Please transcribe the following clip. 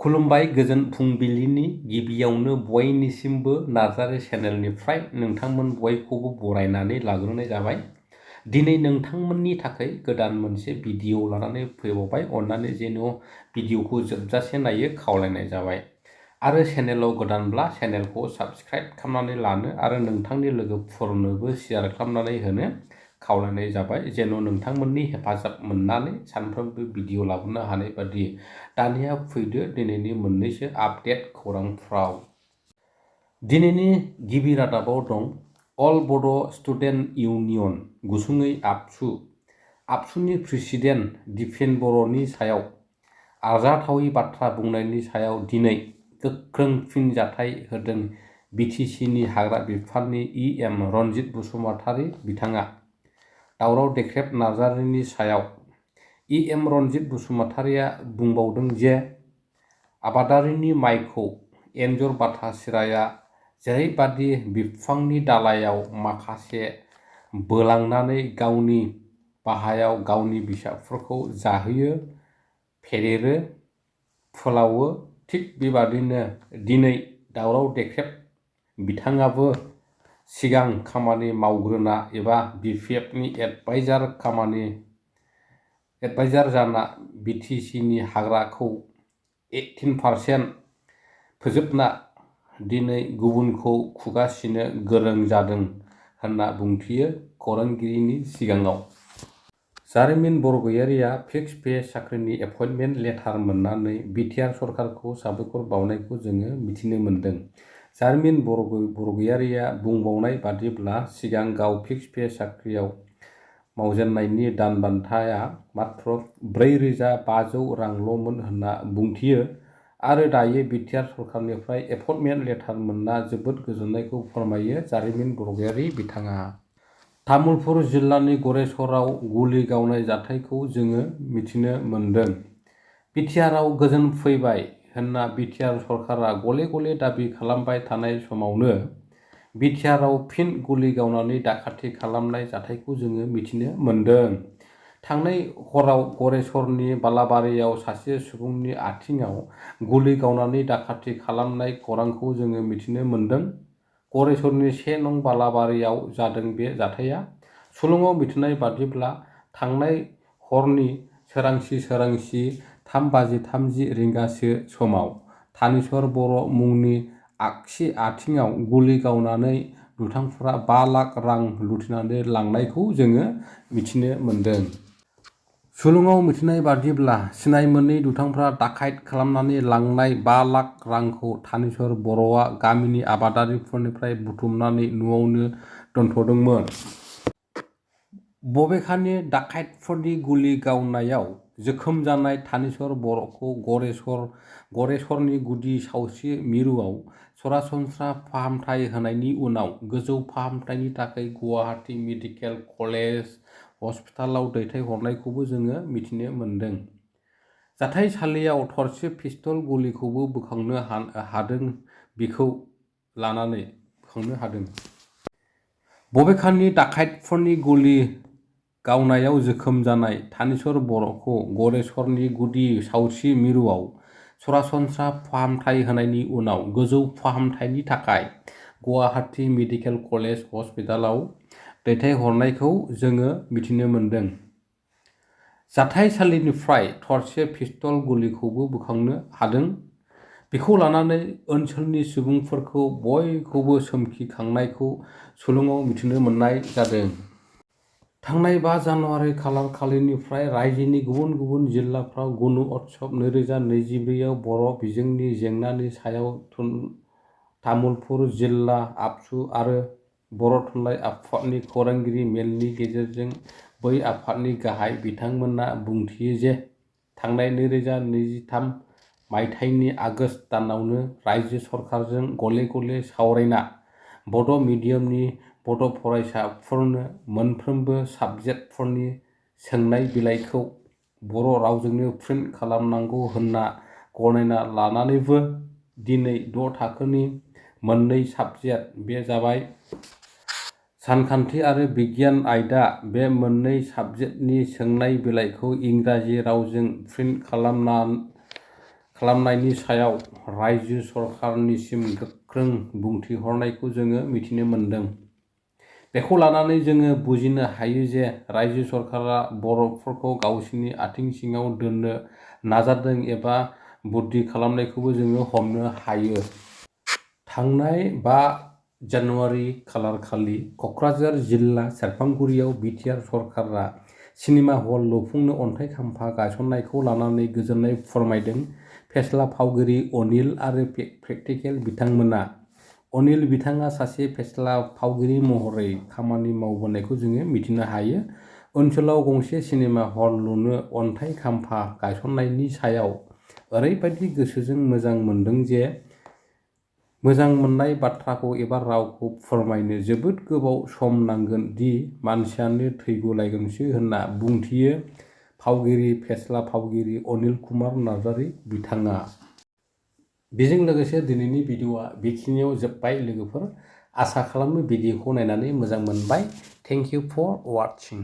खुलुमबाय गोजोन फुंबिलिनि गिबियावनो बयनिसिमबो नार्जारी चेनेलनिफ्राय नोंथांमोन बयखौबो बरायनानै लाग्रोनाय जाबाय। दिनै नोंथांमोननि थाखाय गोदान मोनसे भिडिअ लानानै फैबावबाय। अन्नानै जेन' भिडिअखौ जोबजासे नायो खावलायनाय जाबाय। आरो चेनेलाव गोदानब्ला चेनेलखौ साबस्क्राइब खालामनानै लानो आरो नोंथांनि लोगोफोरनोबो शेयार खालामनानै होनो खावलायनाय जाबाय। जेन' नोंथांमोननि हेफाजाब मोननानै सानफ्रोमबो भिडिअ लाबोनो हानाय बादि। दानिया फैदो दिनैनि मोननैसो आपडेट खौरांफ्राव। दिनैनि गिबि रादाबाव दं अल बड' स्टुडेन्ट इउनियन गुसुङै आबसु। आबसुनि प्रेसिडेन्ट दिपेन बर'नि सायाव आरजाथावै बाथ्रा बुंनायनि सायाव दिनै गोख्रों फिनजाथाय होदों बिटिसिनि हाग्रा बिफाननि इएम रनजित बसुमतारी बिथाङा। दावराव देख्रेब नार्जारीनि सायाव इएम रनजित बसुमतारीया बुंबावदों जे आबादारिनि माइखौ एन्जर बाथा सिराया जेरैबादि बिफांनि दालायाव माखासे बोलांनानै गावनि बाहायाव गावनि फिसाफोरखौ जाहोयो, फेदेरो, फोलावो, थिग बेबादिनो दिनै दावराव देख्रेब बिथाङाबो सिगां खामानि मावग्रोना एबा बिपिएफनि एडभाइजार जाना बिटिसिनि हाग्राखौ 18% फोजोबना दिनै गुबुनखौ खुगासिनो गोरों जादों होनना बुंथियो खौरांगिरिनि सिगाङाव। जारिमिन बरगयारिया फिक्स पे साख्रिनि एपइन्टमेन्ट लेटार मोननानै बिटिआर सरकारखौ साबायखर बावनायखौ जोङो मिथिनो मोन्दों। जारिमिन बरगयारिया बुंबावनाय बादिब्ला सिगां गाव फिक्स पे साख्रियाव मावजेननायनि दान बान्थाया मात्र 4,500 रांल'मोन होनना बुंथियो आरो दायो बिटिआर सरकारनिफ्राय एपइन्टमेन्ट लेटार मोनना जोबोद गोजोननायखौ फोरमायो जारिमिन बरगयारि बिथाङा। तामुलपुर जिल्लानि गरेस्वराव गुलि गावनाय जाथायखौ जोङो मिथिनो मोन्दों। बिटिआरआव गोजोन फैबाय होनना बिटिआर सरकारा गले गले दाबि खालामबाय थानाय समावनो बिटिआरआव फिन गुलि गावनानै दाखाथि खालामनाय जाथायखौ जोङो मिथिनो मोन्दों। थांनाय हराव गरेस्वरनि बालाबारियाव सासे सुबुंनि आथिंआव गुलि गावनानै दाखाथि खालामनाय खौरांखौ जोङो मिथिनो मोन्दों। गरेस्वरनि 1 नं बालाबारियाव जादों बे जाथाया। सुलुङाव मिथिनाय बादिब्ला थांनाय हरनि सोरांसि 3:30 रिंगासो समाव थानेश्वर बर' मुंनि आगसि आथिंआव गुलि गावनानै दुथांफोरा 5 लाख रां लुथिनानै लांनायखौ जोङो मिथिनो मोन्दों। सुलुङाव मिथिनाय बादिब्ला सिनाय मोनै दुथांफोरा डाकाइत खालामनानै लांनाय 5 लाख रांखौ थानेश्वर बर'आ गामिनि आबादारिफोरनिफ्राय बुथुमनानै न'आवनो दोनथ'दोंमोन। बबेखानि डाकाइतफोरनि गुलि गावनायाव जोखोम जानाय थानेश्वर बर'खौ गरेस्वरनि गुदि सावस्रि मिरुआव सरासनस्रा फाहामथाय होनायनि उनाव गोजौ फाहामथायनि थाखाय गुवाहाटी मेडिकेल कलेज हस्पिटालाव दैथायहरनायखौबो जोङो मिथिनो मोन्दों। जाथायसालियाव थरसे पिस्तल गुलिखौबो बोखांनो हादों बेखौ लानानै बोखांनो हादों। बबेखानि डाकाइतफोरनि गुलि गावनायाव जोखोम जानाय थानेश्वर बर'खौ गरेस्वरनि गुदि सावस्रि मिरुआव सरासनस्रा फाहामथाय होनायनि उनाव गोजौ फाहामथायनि थाखाय गुवाहाटी मेडिकेल कलेज हस्पिटालाव दैथायहरनायखौ जोङो मिथिनो मोन्दों। जाथायसालिनिफ्राय थरसे पिस्तल गुलिखौबो बोखांनो हादों। बेखौ लानानै ओनसोलनि सुबुंफोरखौ बयखौबो सोमखिखांनायखौ सुलुङाव मिथिनो मोननाय जादों। थांनाय 5 जानुवारि खालारखालिनिफ्राय रायजोनि गुबुन गुबुन जिल्लाफ्राव गण उत्सव 2024 आव बर' बिजोंनि जेंनानि सायाव तामुलपुर जिल्ला आबसु आरो बर' थुनलाइ आफादनि खौरांगिरि मेलनि गेजेरजों बै आफादनि गाहाय बिथांमोना बुंथियो जे थांनाय 2023 मायथाइनि आगस्त दानावनो रायजो सरकारजों गले गले सावरायना बड' मिडियामनि बड' फरायसाफोरनो मोनफ्रोमबो साबजेक्टफोरनि सोंनाय बिलाइखौ बर' रावजोंनो प्रिन्ट खालामनांगौ होनना गनायना लानानैबो दिनै 6 थाखोनि मोननै साबजेक्ट बे जाबाय सानखान्थि आरो बिगियान आयदा बे मोननै साबजेक्टनि सोंनाय बिलाइखौ इंराजि रावजों प्रिन्ट खालामनायनि सायाव रायजो सरकारनिसिम गोख्रों बुंथि हरनायखौ जोङो मिथिनो मोन्दों। बेखौ लानानै जोङो बुजिनो हायो जे रायजो सरकारा बर'फोरखौ गावसिनि आथिं सिङाव दोननो नाजादों एबा बुद्धि खालामनायखौबो जोङो हमनो हायो। थांनाय 5 जानुवारि खालारखालि क'क्राझार जिल्ला सेरफांगुरियाव बिटिआर सरकारा सिनेमा हल लुफुंनो अन्थाइ खाम्फा गायसननायखौ लानानै गोजोननाय फोरमायदों फेस्ला फावगिरि अनिल आरो प्रेक्टिकेल बिथांमोना। अनिल बिथाङा सासे फेस्ला फावगिरि महरै खामानि मावबोनायखौ जोङो मिथिनो हायो। ओनसोलाव गंसे सिनेमा हल लुनो अन्थाइ खाम्फा गायसननायनि सायाव ओरैबायदि गोसोजों मोजां मोनदों जे मोजां मोननाय बाथ्राखौ एबा रावखौ फोरमायनो जोबोद गोबाव सम नांगोन दि मानसियानो थैगुलायगोनसो होनना बुंथियो फावगिरि फेस्ला फावगिरि अनिल कुमार नार्जारी बिथाङा। बेजों लोगोसे दिनैनि भिडिअ'आ बेखिनियाव जोब्बाय लोगोफोर। आसा खालामो भिडिअ'खौ नायनानै मोजां मोनबाय। Thank you for वाचिं।